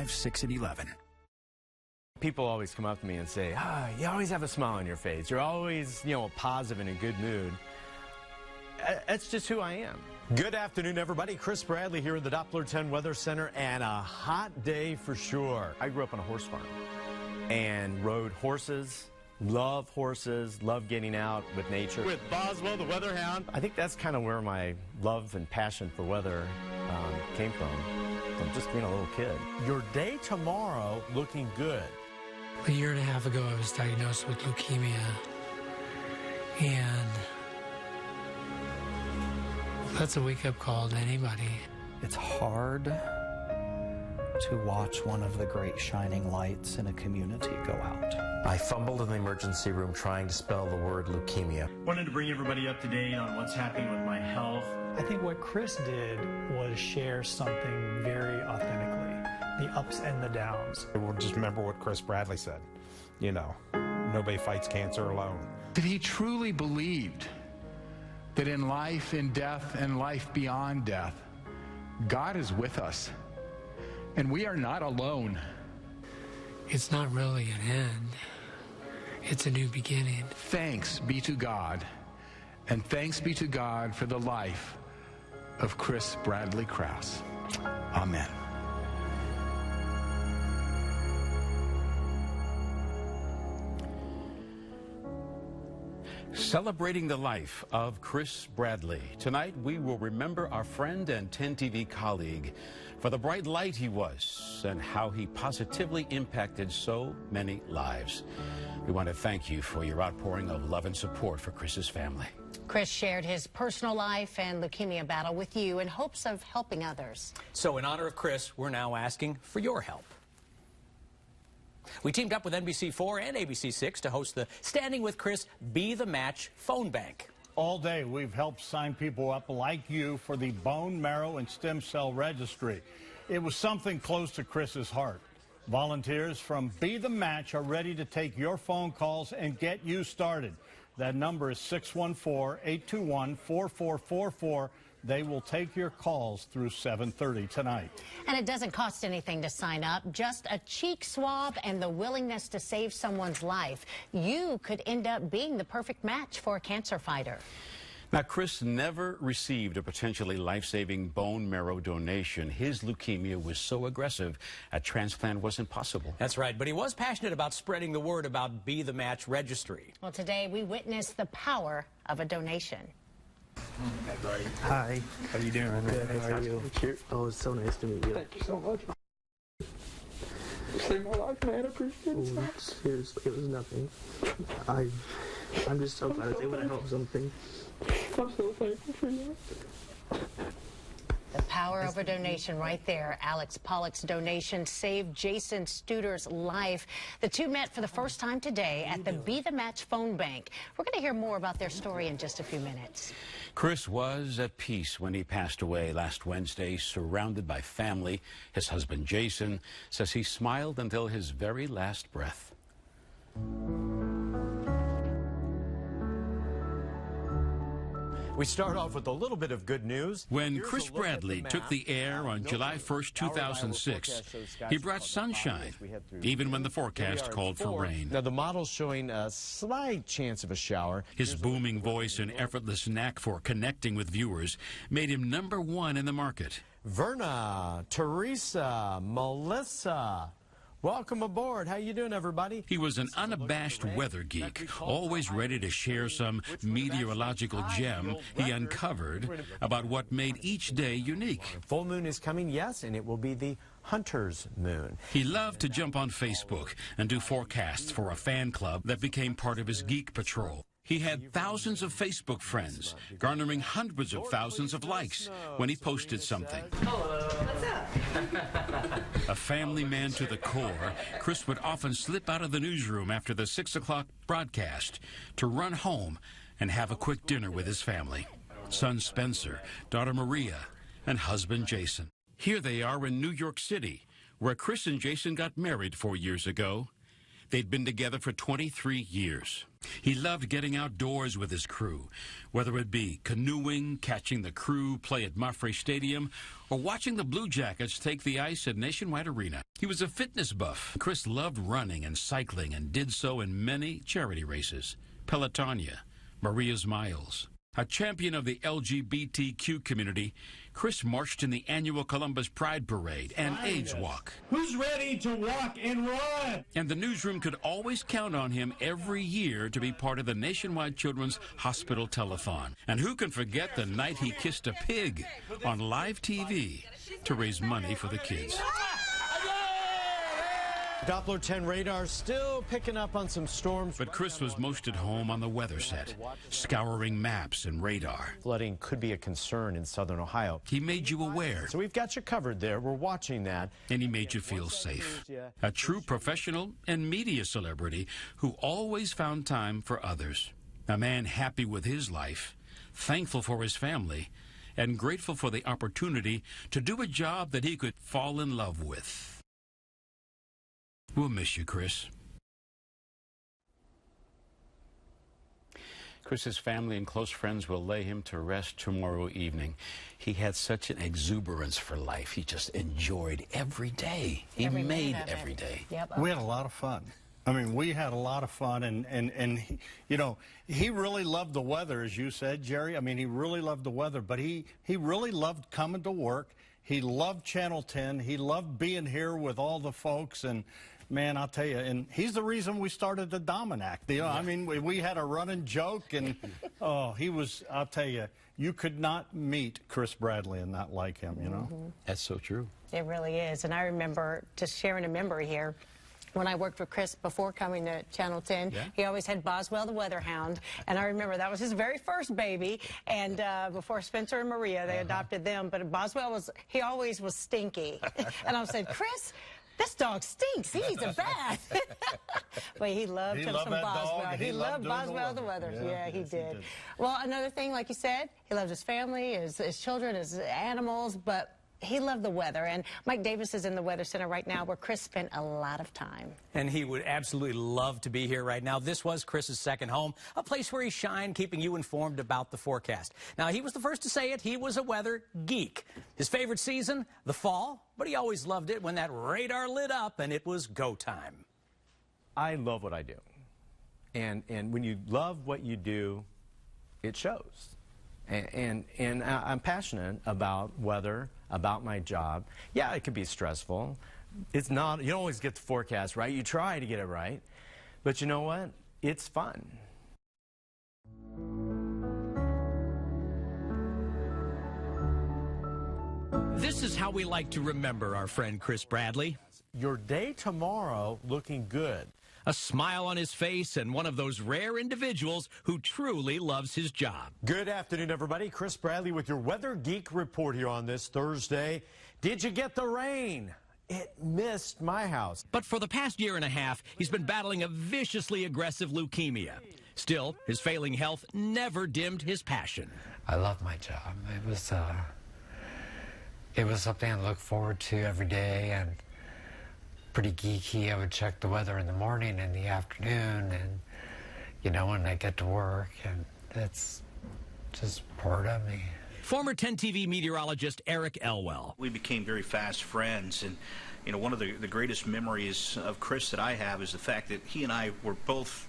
6 at 11. People always come up to me and say, you always have a smile on your face. You're always, positive and in a good mood. That's just who I am. Good afternoon, everybody. Chris Bradley here in the Doppler 10 Weather Center, and a hot day for sure. I grew up on a horse farm and rode horses, love getting out with nature. With Boswell, the weather hound. I think that's kind of where my love and passion for weather came from just being a little kid. Your day tomorrow looking good. A year and a half ago, I was diagnosed with leukemia, and that's a wake-up call to anybody. It's hard to watch one of the great shining lights in a community go out. I fumbled in the emergency room trying to spell the word leukemia. Wanted to bring everybody up to date on what's happening with my health. I think what Chris did was share something very authentically, the ups and the downs. We'll just remember what Chris Bradley said. Nobody fights cancer alone. That he truly believed that in life, in death, and life beyond death, God is with us, and we are not alone. It's not really an end. It's a new beginning. Thanks be to God, and thanks be to God for the life of Chris Bradley Krause. Amen. Celebrating the life of Chris Bradley. Tonight, we will remember our friend and 10 TV colleague for the bright light he was and how he positively impacted so many lives. We want to thank you for your outpouring of love and support for Chris's family. Chris shared his personal life and leukemia battle with you in hopes of helping others. So in honor of Chris, we're now asking for your help. We teamed up with NBC4 and ABC6 to host the Standing with Chris Be the Match phone bank. All day, we've helped sign people up like you for the bone marrow and stem cell registry. It was something close to Chris's heart. Volunteers from Be the Match are ready to take your phone calls and get you started. That number is 614-821-4444. They will take your calls through 7:30 tonight. And it doesn't cost anything to sign up, just a cheek swab and the willingness to save someone's life. You could end up being the perfect match for a cancer fighter. Now, Chris never received a potentially life-saving bone marrow donation. His leukemia was so aggressive, a transplant wasn't possible. That's right, but he was passionate about spreading the word about Be the Match registry. Well, today we witnessed the power of a donation. Hey, buddy. Hi. How you doing? Good. How are you? Oh, it's so nice to meet you. Thank you so much. You saved my life, man. I appreciate it. Seriously, it was nothing. I'm just so glad I was able to help something. I'm so thankful for you. The power of a donation right there. Alex Pollock's donation saved Jason Studer's life. The two met for the first time today at the Be the Match phone bank. We're going to hear more about their story in just a few minutes. Chris was at peace when he passed away last Wednesday, surrounded by family. His husband, Jason, says he smiled until his very last breath. We start off with a little bit of good news. When Chris Bradley took the air on July 1st, 2006, he brought sunshine, even when the forecast called for rain. Now, the model's showing a slight chance of a shower. His booming voice and effortless knack for connecting with viewers made him #1 in the market. Verna, Teresa, Melissa, welcome aboard. How you doing, everybody? He was an unabashed weather geek, always ready to share some meteorological gem he uncovered about what made each day unique. Full moon is coming, yes, and it will be the Hunter's moon. He loved to jump on Facebook and do forecasts for a fan club that became part of his geek patrol. He had thousands of Facebook friends, garnering hundreds of thousands of likes when he posted something. Hello. What's up? A family man to the core, Chris would often slip out of the newsroom after the 6 o'clock broadcast to run home and have a quick dinner with his family. Son Spencer, daughter Maria, and husband Jason. Here they are in New York City, where Chris and Jason got married 4 years ago. They'd been together for 23 years. He loved getting outdoors with his crew, whether it be canoeing, catching the crew play at Murphy Stadium, or watching the Blue Jackets take the ice at Nationwide Arena. He was a fitness buff. Chris loved running and cycling and did so in many charity races. Pelotonia, Maria's Miles. A champion of the LGBTQ community, Chris marched in the annual Columbus Pride Parade and AIDS Walk. Who's ready to walk and run? And the newsroom could always count on him every year to be part of the Nationwide Children's Hospital Telethon. And who can forget the night he kissed a pig on live TV to raise money for the kids? Doppler 10 radar still picking up on some storms. But Chris was most at home on the weather set, scouring maps and radar. Flooding could be a concern in southern Ohio. He made you aware. So we've got you covered there. We're watching that. And he made you feel safe. A true professional and media celebrity who always found time for others. A man happy with his life, thankful for his family, and grateful for the opportunity to do a job that he could fall in love with. We'll miss you, Chris. Chris's family and close friends will lay him to rest tomorrow evening. He had such an exuberance for life. He just enjoyed every day. He made every day. Yep. We had a lot of fun. I mean, we had a lot of fun, and he, you know, he really loved the weather, as you said, Jerry. I mean, he really loved the weather, but he really loved coming to work. He loved Channel 10. He loved being here with all the folks, and man, I'll tell you, and he's the reason we started the Dominac. You know, I mean, we had a running joke, and oh, he was, I'll tell you, you could not meet Chris Bradley and not like him, you know? That's so true. It really is. And I remember just sharing a memory here. When I worked with Chris before coming to Channel 10, he always had Boswell the Weather Hound, and I remember that was his very first baby, and before Spencer and Maria, they adopted them, but Boswell he always was stinky. And I said, Chris, this dog stinks. He needs a bath. But he loved him some Boswell. He loved Boswell the Weather. Yeah, he did. Well, another thing, like you said, he loved his family, his children, his animals, but he loved the weather, and Mike Davis is in the Weather Center right now where Chris spent a lot of time. And he would absolutely love to be here right now. This was Chris's second home, a place where he shined, keeping you informed about the forecast. Now, he was the first to say it. He was a weather geek. His favorite season, the fall, but he always loved it when that radar lit up and it was go time. I love what I do. And when you love what you do, it shows. And I'm passionate about weather, about my job. Yeah, it could be stressful. It's not, you don't always get the forecast right. You try to get it right. But you know what? It's fun. This is how we like to remember our friend Chris Bradley. Your day tomorrow looking good. A smile on his face and one of those rare individuals who truly loves his job. Good afternoon, everybody. Chris Bradley with your Weather Geek report here on this Thursday. Did you get the rain? It missed my house. But for the past year and a half, he's been battling a viciously aggressive leukemia. Still, his failing health never dimmed his passion. I love my job. It was something I look forward to every day, and pretty geeky. I would check the weather in the morning and the afternoon, and you know, when I get to work, and it's just part of me. Former 10 TV meteorologist Eric Elwell. We became very fast friends, and you know, one of the greatest memories of Chris that I have is the fact that he and I were both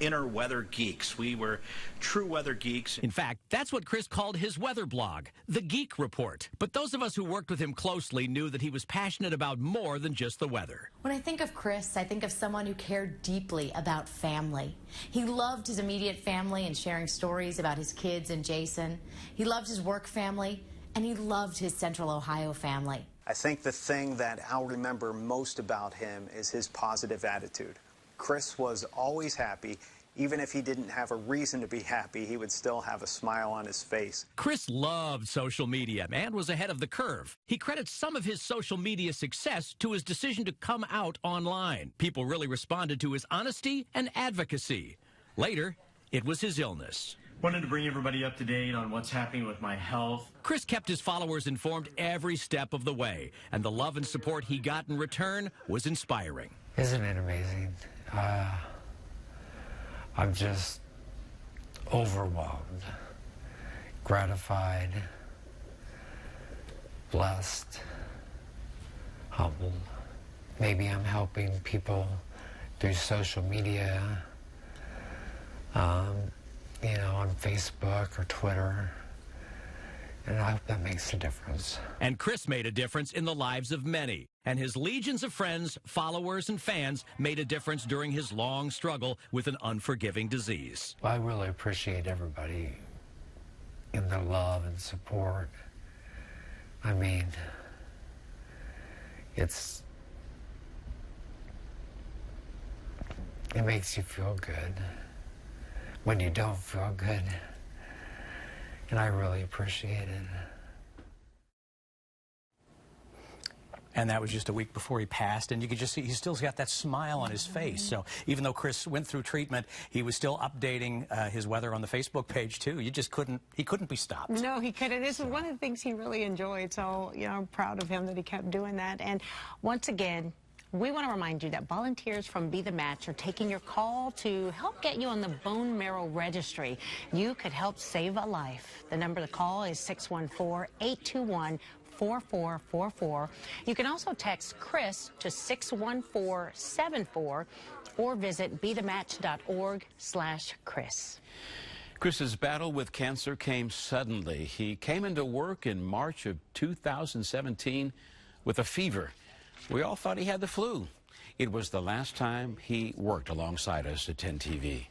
inner weather geeks. We were true weather geeks. In fact, that's what Chris called his weather blog, The Geek Report. But those of us who worked with him closely knew that he was passionate about more than just the weather. When I think of Chris, I think of someone who cared deeply about family. He loved his immediate family and sharing stories about his kids and Jason. He loved his work family, and he loved his Central Ohio family. I think the thing that I'll remember most about him is his positive attitude. Chris was always happy. Even if he didn't have a reason to be happy, he would still have a smile on his face. Chris loved social media and was ahead of the curve. He credits some of his social media success to his decision to come out online. People really responded to his honesty and advocacy. Later, it was his illness. Wanted to bring everybody up to date on what's happening with my health. Chris kept his followers informed every step of the way, and the love and support he got in return was inspiring. Isn't it amazing? I'm just overwhelmed, gratified, blessed, humbled. Maybe I'm helping people through social media, you know, on Facebook or Twitter. And I hope that makes a difference. And Chris made a difference in the lives of many. And his legions of friends, followers, and fans made a difference during his long struggle with an unforgiving disease. I really appreciate everybody in their love and support. I mean, it makes you feel good when you don't feel good. And I really appreciate it. And that was just a week before he passed, and you could just see he still's got that smile on his face. So even though Chris went through treatment, he was still updating his weather on the Facebook page too. He couldn't be stopped. No, he couldn't. This is one of the things he really enjoyed. So, you know, I'm proud of him that he kept doing that. And once again, we want to remind you that volunteers from Be the Match are taking your call to help get you on the bone marrow registry. You could help save a life. The number to call is 614-821-4444. You can also text Chris to 61474 or visit bethematch.org/Chris. Chris's battle with cancer came suddenly. He came into work in March of 2017 with a fever. We all thought he had the flu. It was the last time he worked alongside us at 10 TV.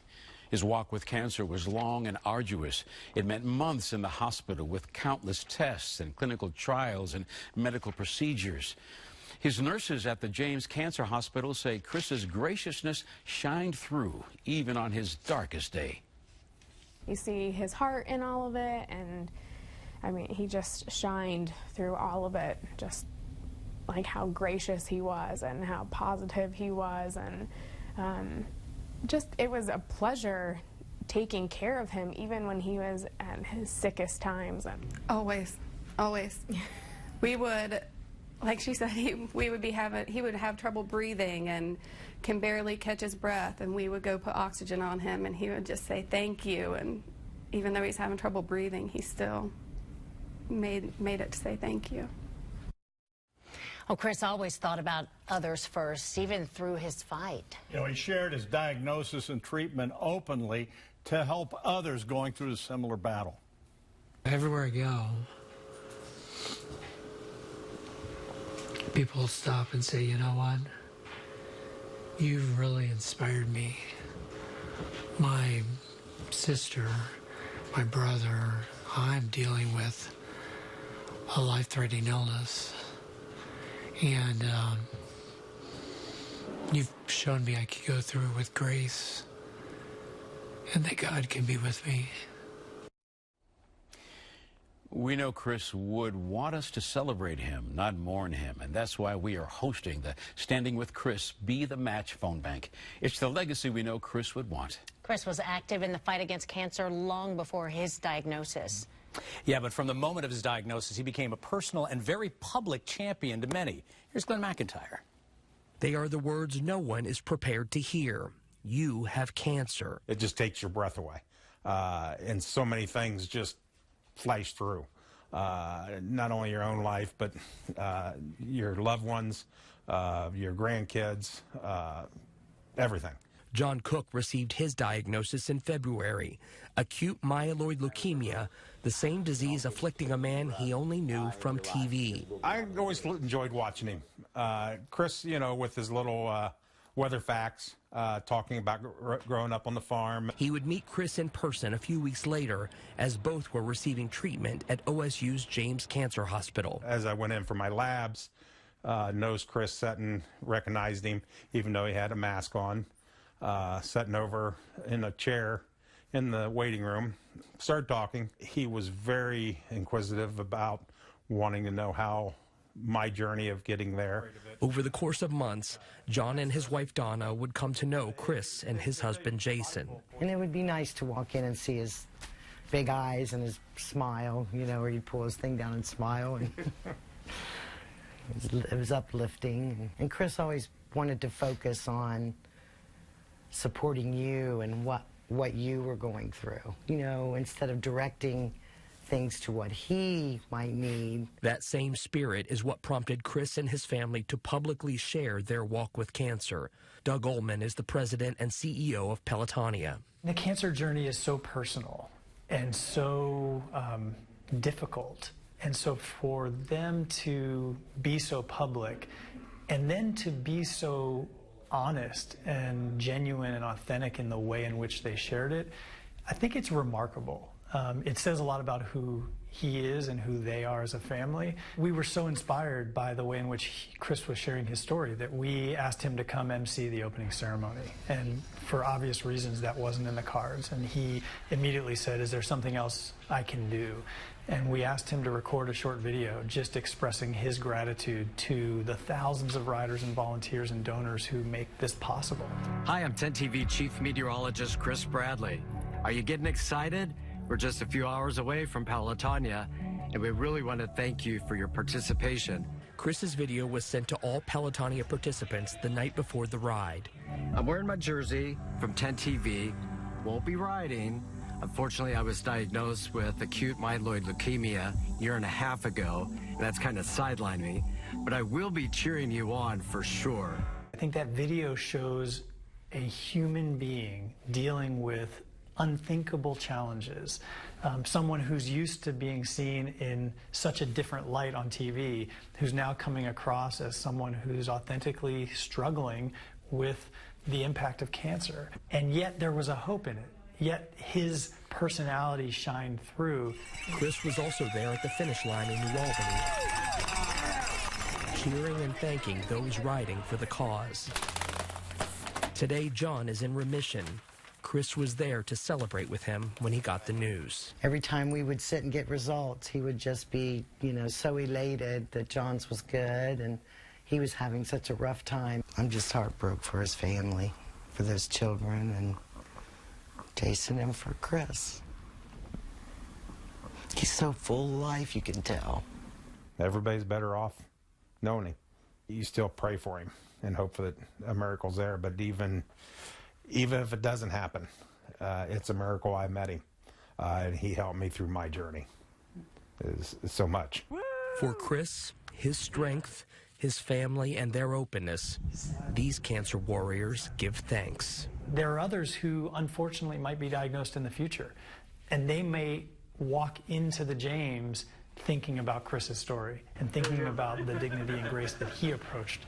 His walk with cancer was long and arduous. It meant months in the hospital with countless tests and clinical trials and medical procedures. His nurses at the James Cancer Hospital say Chris's graciousness shined through even on his darkest day. You see his heart in all of it, and I mean, he just shined through all of it, just like how gracious he was and how positive he was, and just it was a pleasure taking care of him even when he was at his sickest times. And always we would, like she said, he would have trouble breathing and can barely catch his breath, and we would go put oxygen on him and he would just say thank you, and even though he's having trouble breathing, he still made it to say thank you. Well, Chris always thought about others first, even through his fight. You know, he shared his diagnosis and treatment openly to help others going through a similar battle. Everywhere I go, people stop and say, you know what? You've really inspired me. My sister, my brother, I'm dealing with a life-threatening illness. And you've shown me I can go through it with grace, and that God can be with me. We know Chris would want us to celebrate him, not mourn him, and that's why we are hosting the Standing with Chris Be the Match phone bank. It's the legacy we know Chris would want. Chris was active in the fight against cancer long before his diagnosis. Yeah, but from the moment of his diagnosis, he became a personal and very public champion to many. Here's Glenn McIntyre. They are the words no one is prepared to hear. You have cancer. It just takes your breath away. And so many things just flash through. Not only your own life, but your loved ones, your grandkids, everything. John Cook received his diagnosis in February. Acute myeloid leukemia, the same disease afflicting a man he only knew from TV. I always enjoyed watching him. Chris, you know, with his little weather facts, talking about growing up on the farm. He would meet Chris in person a few weeks later as both were receiving treatment at OSU's James Cancer Hospital. As I went in for my labs, noticed Chris sitting, recognized him, even though he had a mask on. Sitting over in a chair in the waiting room, started talking. He was very inquisitive about wanting to know how my journey of getting there. Over the course of months, John and his wife Donna would come to know Chris and his husband Jason. And it would be nice to walk in and see his big eyes and his smile, you know, where he'd pull his thing down and smile. And it was uplifting. And Chris always wanted to focus on supporting you and what you were going through, you know, instead of directing things to what he might need. That same spirit is what prompted Chris and his family to publicly share their walk with cancer. Doug Ullman is the president and CEO of Pelotonia. The cancer journey is so personal and so difficult. And so for them to be so public and then to be so honest and genuine and authentic in the way in which they shared it, I think it's remarkable. It says a lot about who he is and who they are as a family. We were so inspired by the way in which Chris was sharing his story that we asked him to come MC the opening ceremony. And for obvious reasons, that wasn't in the cards. And he immediately said, "Is there something else I can do?" And we asked him to record a short video just expressing his gratitude to the thousands of riders and volunteers and donors who make this possible. Hi, I'm 10 TV Chief Meteorologist Chris Bradley. Are you getting excited? We're just a few hours away from Pelotonia, and we really want to thank you for your participation. Chris's video was sent to all Pelotonia participants the night before the ride. I'm wearing my jersey from 10 TV. Won't be riding. Unfortunately, I was diagnosed with acute myeloid leukemia a year and a half ago, and that's kind of sidelined me. But I will be cheering you on for sure. I think that video shows a human being dealing with unthinkable challenges. Someone who's used to being seen in such a different light on TV, who's now coming across as someone who's authentically struggling with the impact of cancer. And yet there was a hope in it. Yet his personality shined through. Chris was also there at the finish line in New Albany, cheering and thanking those riding for the cause. Today, John is in remission. Chris was there to celebrate with him when he got the news. Every time we would sit and get results, he would just be, you know, so elated that John's was good and he was having such a rough time. I'm just heartbroken for his family, for those children, and Jason and for Chris. He's so full of life, you can tell. Everybody's better off knowing him. You still pray for him and hope that a miracle's there, but even if it doesn't happen, it's a miracle I met him, and he helped me through my journey. It's so much. For Chris, his strength, his family, and their openness, these cancer warriors give thanks. There are others who unfortunately might be diagnosed in the future, and they may walk into the James thinking about Chris's story and thinking about the dignity and grace that he approached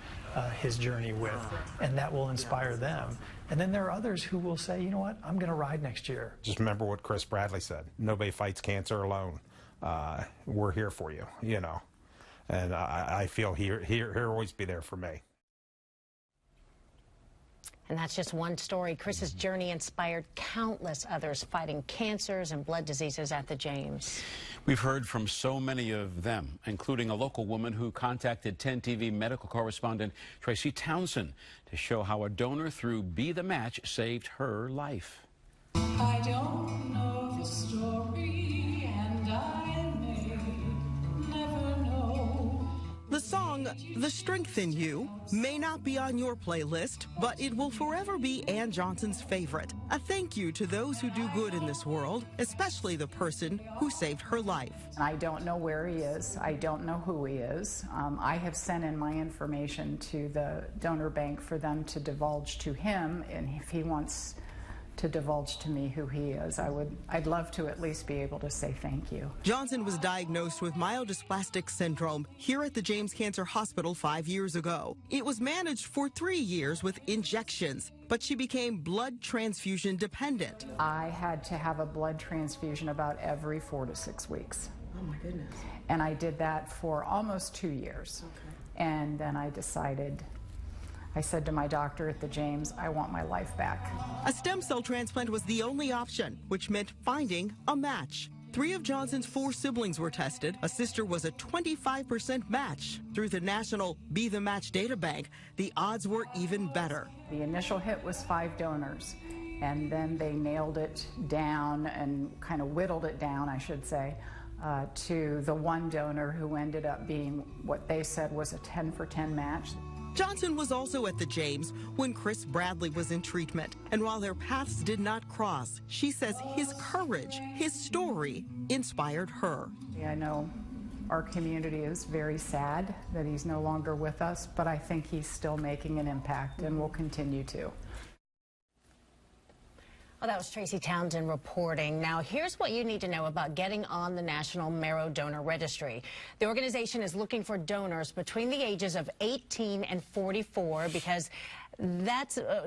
his journey with, and that will inspire them. And then there are others who will say, you know what, I'm going to ride next year. Just remember what Chris Bradley said. Nobody fights cancer alone. We're here for you, you know. And I feel he'll always be there for me. And that's just one story. Chris's journey inspired countless others fighting cancers and blood diseases at the James. We've heard from so many of them, including a local woman who contacted 10 TV medical correspondent Tracy Townsend to show how a donor through Be The Match saved her life. I don't know the story, and I may never know. The song, The Strength in You, may not be on your playlist, but it will forever be Ann Johnson's favorite. A thank you to those who do good in this world, especially the person who saved her life. I don't know where he is. I don't know who he is. I have sent in my information to the donor bank for them to divulge to him, and if he wants to divulge to me who he is, I'd love to at least be able to say thank you. Johnson was diagnosed with myelodysplastic syndrome here at the James Cancer Hospital 5 years ago. It was managed for 3 years with injections, but she became blood transfusion dependent. I had to have a blood transfusion about every 4 to 6 weeks. Oh my goodness. And I did that for almost 2 years. Okay. And then I said to my doctor at the James, I want my life back. A stem cell transplant was the only option, which meant finding a match. 3 of Johnson's 4 siblings were tested. A sister was a 25% match. Through the National Be The Match data bank, the odds were even better. The initial hit was 5 donors, and then they nailed it down and kind of whittled it down, I should say, to the one donor who ended up being what they said was a 10 for 10 match. Johnson was also at the James when Chris Bradley was in treatment. And while their paths did not cross, she says his courage, his story, inspired her. I know our community is very sad that he's no longer with us, but I think he's still making an impact and will continue to. Well, that was Tracy Townsend reporting. Now, here's what you need to know about getting on the National Marrow Donor Registry. The organization is looking for donors between the ages of 18 and 44 because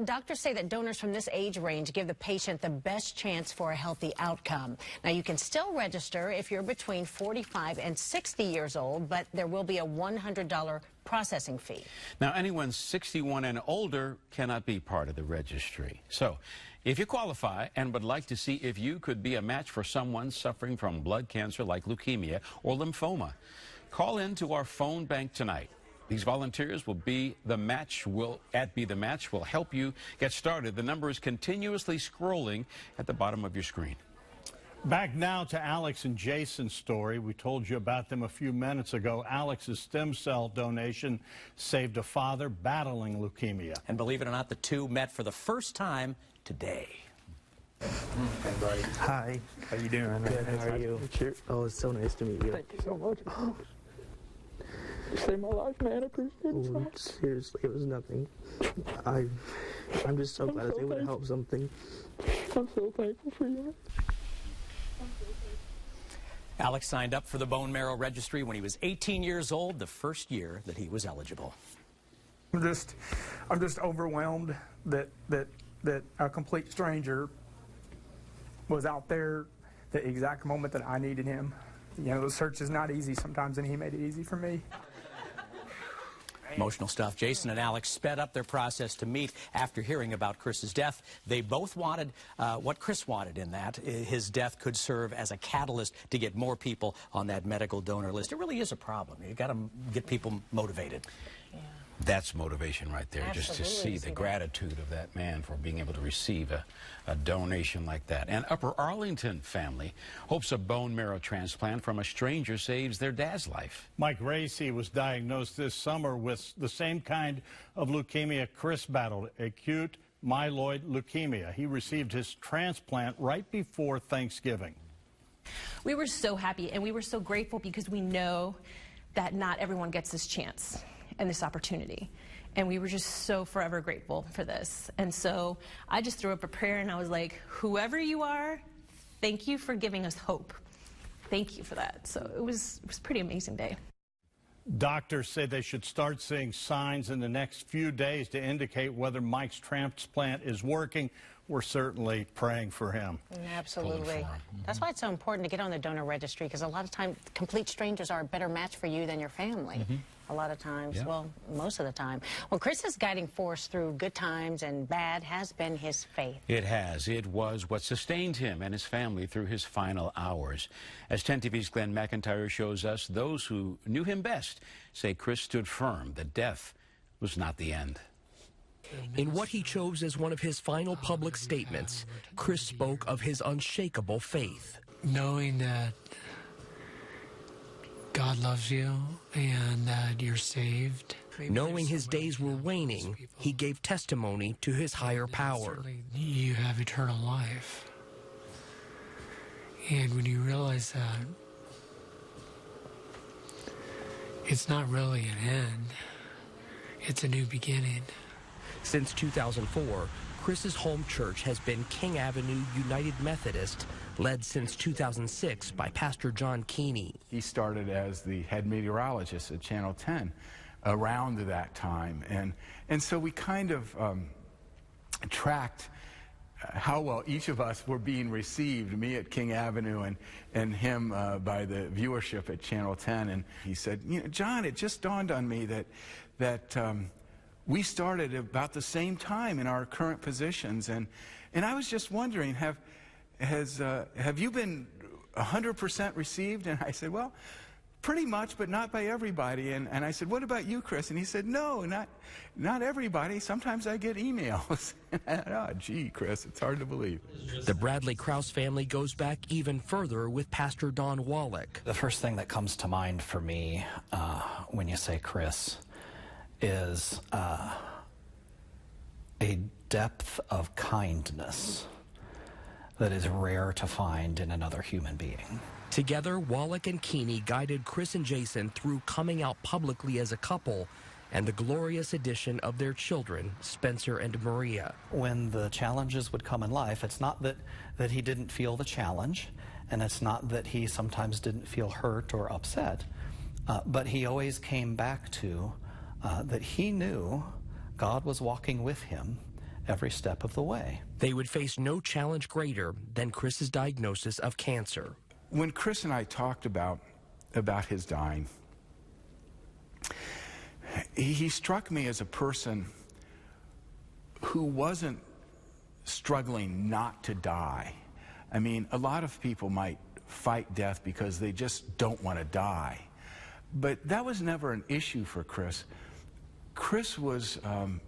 doctors say that donors from this age range give the patient the best chance for a healthy outcome. Now, you can still register if you're between 45 and 60 years old, but there will be a $100 processing fee. Now, anyone 61 and older cannot be part of the registry. So, if you qualify and would like to see if you could be a match for someone suffering from blood cancer like leukemia or lymphoma, call in to our phone bank tonight. These volunteers will be the match, will help you get started. The number is continuously scrolling at the bottom of your screen. Back now to Alex and Jason's story. We told you about them a few minutes ago. Alex's stem cell donation saved a father battling leukemia. And believe it or not, the two met for the first time today. Hey, buddy. Hi. How you doing? Good. How are you? Oh, it's so nice to meet you. Thank you so much. You saved my life, man. I appreciate it so much. Seriously, it was nothing. I'm just so glad I was able to help something. I'm so thankful for you. Alex signed up for the bone marrow registry when he was 18 years old, the first year that he was eligible. I'm just overwhelmed that a complete stranger was out there the exact moment that I needed him. You know, the search is not easy sometimes, and he made it easy for me. Emotional stuff. Jason and Alex sped up their process to meet after hearing about Chris's death. They both wanted what Chris wanted in that. His death could serve as a catalyst to get more people on that medical donor list. It really is a problem. You've got to get people motivated. Yeah. That's motivation right there, Absolutely. just to see the gratitude of that man for being able to receive a donation like that. An Upper Arlington family hopes a bone marrow transplant from a stranger saves their dad's life. Mike Racy was diagnosed this summer with the same kind of leukemia Chris battled, acute myeloid leukemia. He received his transplant right before Thanksgiving. We were so happy and we were so grateful because we know that not everyone gets this chance and this opportunity. And we were just so forever grateful for this. And so I just threw up a prayer and I was like, whoever you are, thank you for giving us hope. Thank you for that. So it was a pretty amazing day. Doctors say they should start seeing signs in the next few days to indicate whether Mike's transplant is working. We're certainly praying for him. Absolutely. That's why it's so important to get on the donor registry, because a lot of times complete strangers are a better match for you than your family. A lot of times, Yeah. well, most of the time. Well, Chris's guiding force through good times and bad has been his faith. It has. It was what sustained him and his family through his final hours. As 10 TV's Glenn McIntyre shows us, those who knew him best say Chris stood firm that death was not the end. In what he chose as one of his final public statements, Chris spoke of his unshakable faith. Knowing that God loves you and that you're saved. Knowing his days were waning, he gave testimony to his higher power. You have eternal life. And when you realize that, it's not really an end. It's a new beginning. Since 2004, Chris's home church has been King Avenue United Methodist, led since 2006 by Pastor John Keeney. He started as the head meteorologist at Channel 10 around that time. And so we kind of tracked how well each of us were being received, me at King Avenue and him by the viewership at Channel 10. And he said, you know, John, it just dawned on me that we started about the same time in our current positions. And I was just wondering, have you been 100% received? And I said, well, pretty much, but not by everybody. And I said, what about you, Chris? And he said, no, not everybody. Sometimes I get emails. Oh, gee, Chris, it's hard to believe. The Bradley Krause family goes back even further with Pastor Don Wallach. The first thing that comes to mind for me when you say Chris is a depth of kindness that is rare to find in another human being. Together, Wallach and Keeney guided Chris and Jason through coming out publicly as a couple and the glorious addition of their children, Spencer and Maria. When the challenges would come in life, it's not that he didn't feel the challenge, and it's not that he sometimes didn't feel hurt or upset, but he always came back to that he knew God was walking with him every step of the way. They would face no challenge greater than Chris's diagnosis of cancer. When Chris and I talked about his dying, he struck me as a person who wasn't struggling not to die. I mean, a lot of people might fight death because they just don't want to die. But that was never an issue for Chris. Chris was,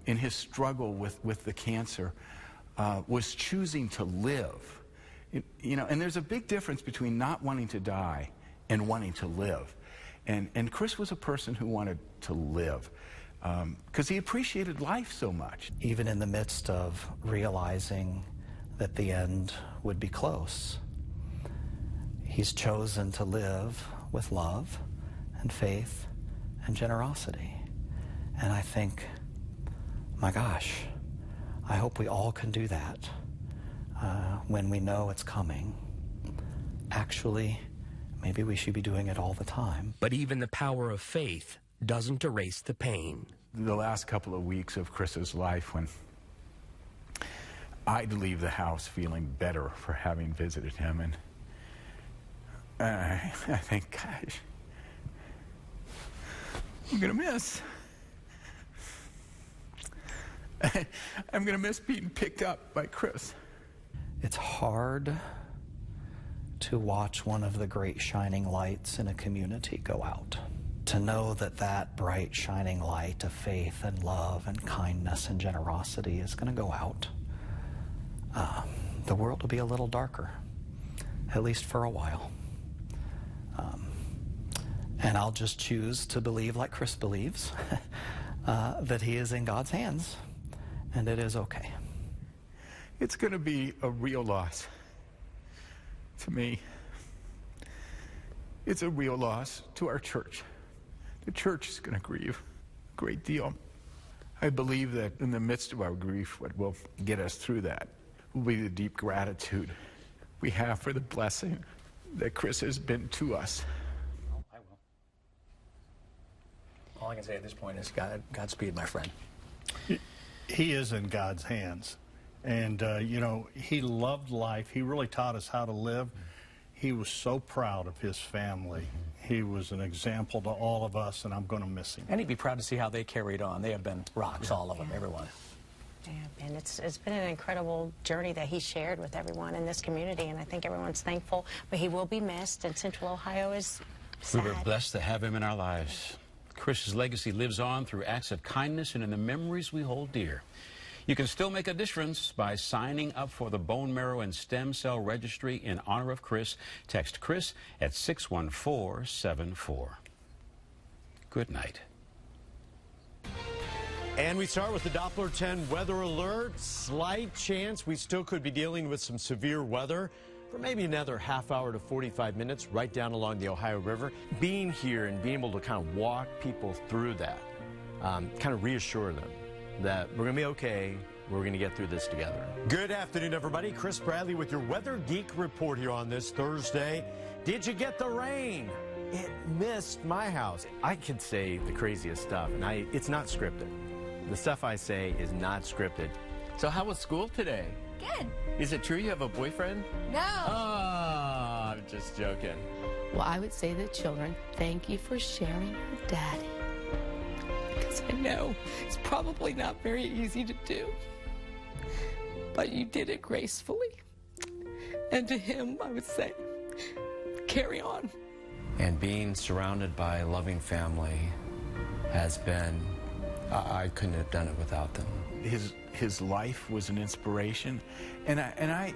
in his struggle with the cancer, was choosing to live. You know, and there's a big difference between not wanting to die and wanting to live. And Chris was a person who wanted to live because he appreciated life so much. Even in the midst of realizing that the end would be close, he's chosen to live with love and faith and generosity. And I think, my gosh, I hope we all can do that when we know it's coming. Actually, maybe we should be doing it all the time. But even the power of faith doesn't erase the pain. The last couple of weeks of Chris's life, when I'd leave the house feeling better for having visited him, and I think, gosh, I'm gonna miss. I'm gonna miss being picked up by Chris. It's hard to watch one of the great shining lights in a community go out. To know that that bright shining light of faith and love and kindness and generosity is going to go out. The world will be a little darker, at least for a while. And I'll just choose to believe like Chris believes, that he is in God's hands, and it is okay. It's going to be a real loss to me. It's a real loss to our church. The church is going to grieve a great deal. I believe that in the midst of our grief, what will get us through that will be the deep gratitude we have for the blessing that Chris has been to us. I will. All I can say at this point is Godspeed, my friend. He is in God's hands. And, you know, he loved life. He really taught us how to live. He was so proud of his family. He was an example to all of us, and I'm going to miss him. And he'd be proud to see how they carried on. They have been rocks, all of them, everyone. Yeah, and it's been an incredible journey that he shared with everyone in this community, and I think everyone's thankful. But he will be missed, and Central Ohio is sad. We were blessed to have him in our lives. Chris's legacy lives on through acts of kindness and in the memories we hold dear. You can still make a difference by signing up for the Bone Marrow and Stem Cell Registry in honor of Chris. Text Chris at 61474. Good night. And we start with the Doppler 10 weather alert. Slight chance we still could be dealing with some severe weather for maybe another half hour to 45 minutes right down along the Ohio River. Being here and being able to kind of walk people through that, kind of reassure them that we're going to be okay, we're going to get through this together. Good afternoon, everybody. Chris Bradley with your Weather Geek report here on this Thursday. Did you get the rain? It missed my house. I could say the craziest stuff, and it's not scripted. The stuff I say is not scripted. So how was school today? Good. Is it true you have a boyfriend? No. Oh, I'm just joking. Well, I would say that children, thank you for sharing your daddy. Because I know it's probably not very easy to do. But you did it gracefully. And to him, I would say, carry on. And being surrounded by a loving family has been, I couldn't have done it without them. His life was an inspiration, and I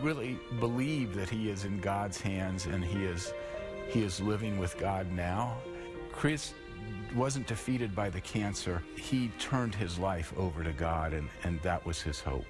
really believe that he is in God's hands, and he is living with God now. Chris wasn't defeated by the cancer. He turned his life over to God, and that was his hope.